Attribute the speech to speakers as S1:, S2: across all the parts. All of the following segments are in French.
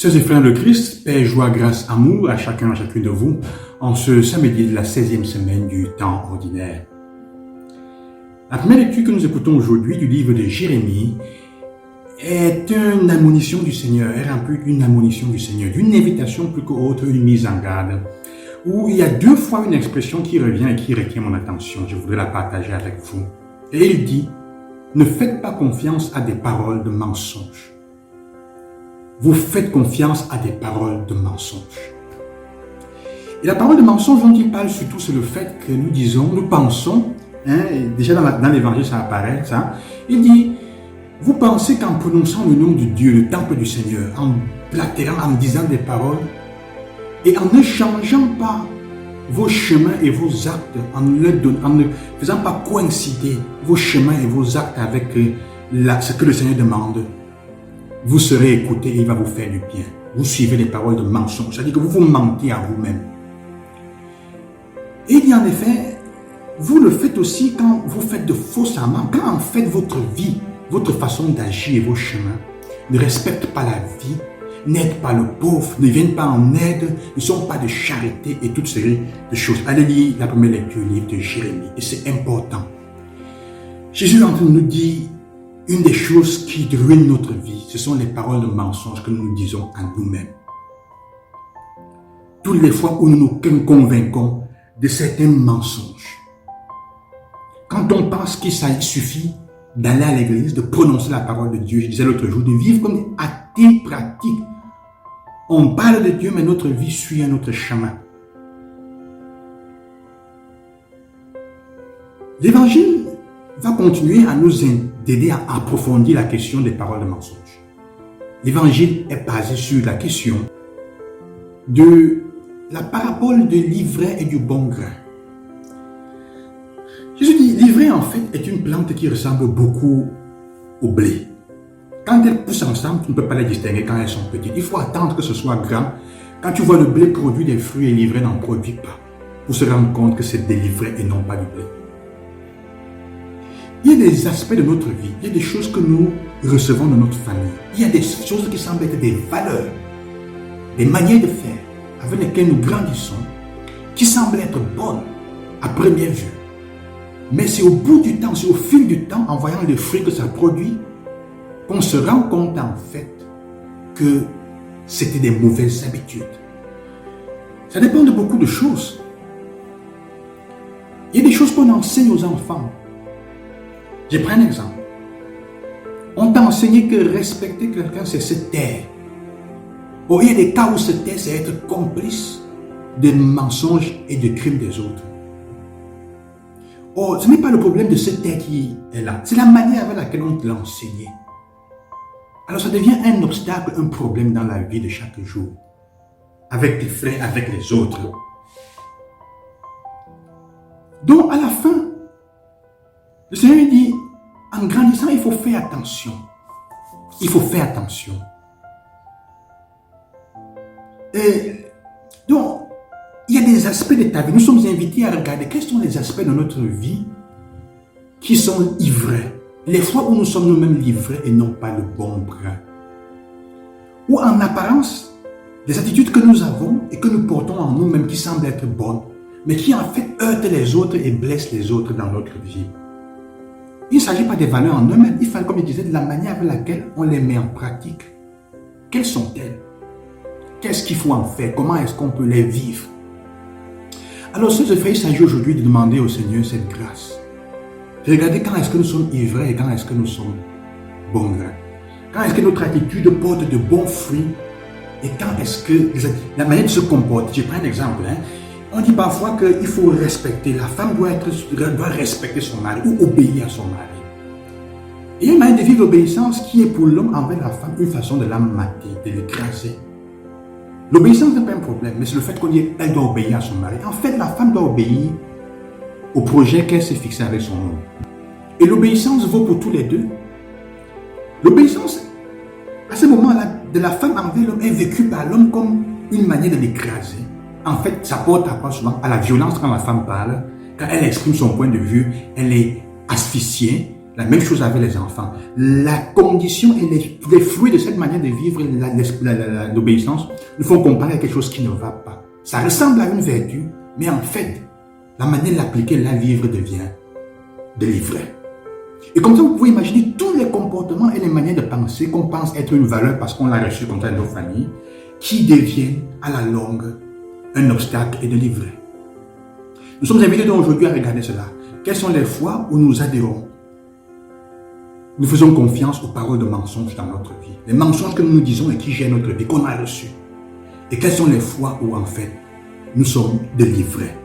S1: Sœurs et frères de Christ, paix, joie, grâce, amour à chacun, à chacune de vous, en ce samedi de la 16e semaine du temps ordinaire. La première lecture que nous écoutons aujourd'hui du livre de Jérémie est une admonition du Seigneur, est remplie d'une admonition du Seigneur, d'une invitation plus qu'autre, une mise en garde, où il y a deux fois une expression qui revient et qui retient mon attention. Je voudrais la partager avec vous. Et il dit, ne faites pas confiance à des paroles de mensonges. Vous faites confiance à des paroles de mensonges. Et la parole de mensonge dont il parle surtout, c'est le fait que nous disons, nous pensons, déjà dans l'évangile ça apparaît, ça, il dit, vous pensez qu'en prononçant le nom de Dieu, le temple du Seigneur, en blatérant, en disant des paroles, et en ne changeant pas vos chemins et vos actes, en ne faisant pas coïncider vos chemins et vos actes avec ce que le Seigneur demande, vous serez écouté et il va vous faire du bien. Vous suivez les paroles de mensonge, c'est-à-dire que vous vous mentez à vous-même. Et il dit en effet, vous le faites aussi quand vous faites de faux serments, quand en fait votre vie, votre façon d'agir et vos chemins ne respectent pas la vie, n'aident pas le pauvre, ne viennent pas en aide, ne sont pas de charité et toutes séries de choses. Allez lire la première lecture du livre de Jérémie et c'est important. Jésus est en train de nous dire une des choses qui ruinent notre vie, ce sont les paroles de mensonges que nous nous disons à nous-mêmes. Toutes les fois où nous nous convainquons de certains mensonges, quand on pense qu'il suffit d'aller à l'église, de prononcer la parole de Dieu, je disais l'autre jour, de vivre comme des athées pratiques. On parle de Dieu, mais notre vie suit un autre chemin. L'évangile va continuer à nous aider à approfondir la question des paroles de mensonge. L'évangile est basé sur la question de la parabole de l'ivraie et du bon grain. Jésus dit, l'ivraie en fait est une plante qui ressemble beaucoup au blé. Quand elles poussent ensemble, tu ne peux pas les distinguer quand elles sont petites. Il faut attendre que ce soit grand. Quand tu vois le blé produire des fruits et l'ivraie n'en produit pas, pour se rendre compte que c'est des livraies et non pas du blé. Il y a des aspects de notre vie, il y a des choses que nous recevons de notre famille. Il y a des choses qui semblent être des valeurs, des manières de faire avec lesquelles nous grandissons, qui semblent être bonnes à première vue. Mais c'est au bout du temps, c'est au fil du temps, en voyant les fruits que ça produit, qu'on se rend compte en fait que c'était des mauvaises habitudes. Ça dépend de beaucoup de choses. Il y a des choses qu'on enseigne aux enfants. Je prends un exemple. On t'a enseigné que respecter quelqu'un, c'est se taire. Or, il y a des cas où se taire, c'est être complice des mensonges et des crimes des autres. Or, ce n'est pas le problème de se taire qui est là. C'est la manière avec laquelle on te l'a enseigné. Alors, ça devient un obstacle, un problème dans la vie de chaque jour. Avec tes frères, avec les autres. Donc, à la fin, le Seigneur dit, en grandissant, il faut faire attention. Il faut faire attention. Et donc, il y a des aspects de ta vie. Nous sommes invités à regarder quels sont les aspects de notre vie qui sont ivrais. Les fois où nous sommes nous-mêmes livrés et non pas le bon brin. Ou en apparence, des attitudes que nous avons et que nous portons en nous-mêmes qui semblent être bonnes, mais qui en fait heurtent les autres et blessent les autres dans notre vie. Il ne s'agit pas des valeurs en eux-mêmes, il faut, comme je disais, de la manière avec laquelle on les met en pratique. Quelles sont-elles? Qu'est-ce qu'il faut en faire? Comment est-ce qu'on peut les vivre? Alors, ce que il s'agit aujourd'hui de demander au Seigneur cette grâce. De regarder quand est-ce que nous sommes ivrés et quand est-ce que nous sommes bons grains. Quand est-ce que notre attitude porte de bons fruits et quand est-ce que la manière de se comporter. Je prends un exemple. On dit parfois qu'il faut respecter. La femme doit respecter son mari ou obéir à son mari. Et il y a une manière de vivre l'obéissance qui est pour l'homme envers la femme une façon de la mater, de l'écraser. L'obéissance n'est pas un problème, mais c'est le fait qu'elle doit obéir à son mari. En fait, la femme doit obéir au projet qu'elle s'est fixé avec son homme. Et l'obéissance vaut pour tous les deux. L'obéissance, à ce moment-là, de la femme envers l'homme est vécue par l'homme comme une manière de l'écraser. En fait, ça porte à quoi souvent? À la violence quand la femme parle. Quand elle exprime son point de vue, elle est asphyxiée. La même chose avec les enfants. la condition et les fruits de cette manière de vivre l'obéissance nous font comparer à quelque chose qui ne va pas. Ça ressemble à une vertu, mais en fait, la manière de l'appliquer, la vivre devient de l'ivraie. Et comme ça, vous pouvez imaginer tous les comportements et les manières de penser qu'on pense être une valeur parce qu'on l'a reçu comme ça dans nos familles, qui deviennent à la longue un obstacle et de l'ivraie. Nous sommes invités donc aujourd'hui à regarder cela. Quelles sont les fois où nous adhérons? Nous faisons confiance aux paroles de mensonges dans notre vie. Les mensonges que nous nous disons et qui gèrent notre vie, qu'on a reçus. Et quelles sont les fois où en fait, nous sommes de l'ivraie?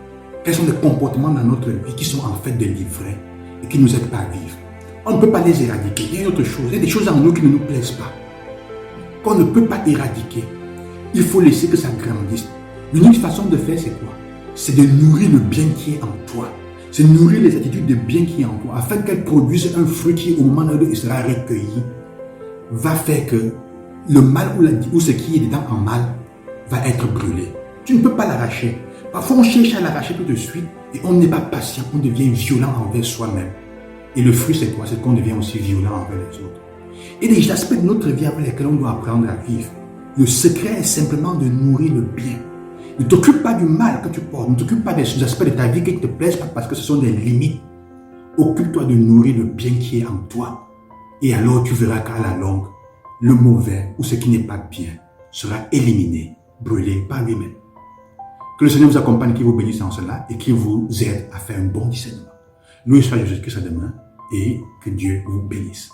S1: Quels sont les comportements dans notre vie qui sont en fait de l'ivraie et qui ne nous aident pas à vivre? On ne peut pas les éradiquer. Il y a une autre chose. Il y a des choses en nous qui ne nous plaisent pas, qu'on ne peut pas éradiquer. Il faut laisser que ça grandisse. L'unique façon de faire, c'est quoi? C'est de nourrir le bien qui est en toi. C'est nourrir les attitudes de bien qui est en toi, afin qu'elles produisent un fruit qui, au moment où il sera recueilli, va faire que le mal ou ce qui est dedans en mal va être brûlé. Tu ne peux pas l'arracher. Parfois, on cherche à l'arracher tout de suite et on n'est pas patient, on devient violent envers soi-même. Et le fruit, c'est quoi? C'est qu'on devient aussi violent envers les autres. Et les aspects de notre vie avec lesquels on doit apprendre à vivre. Le secret est simplement de nourrir le bien. Ne t'occupe pas du mal que tu portes. Ne t'occupe pas des aspects de ta vie qui ne te plaisent pas parce que ce sont des limites. Occupe-toi de nourrir le bien qui est en toi. Et alors tu verras qu'à la longue, le mauvais ou ce qui n'est pas bien sera éliminé, brûlé par lui-même. Que le Seigneur vous accompagne, qu'il vous bénisse en cela et qu'il vous aide à faire un bon discernement. Loué soit Jésus-Christ à demain et que Dieu vous bénisse.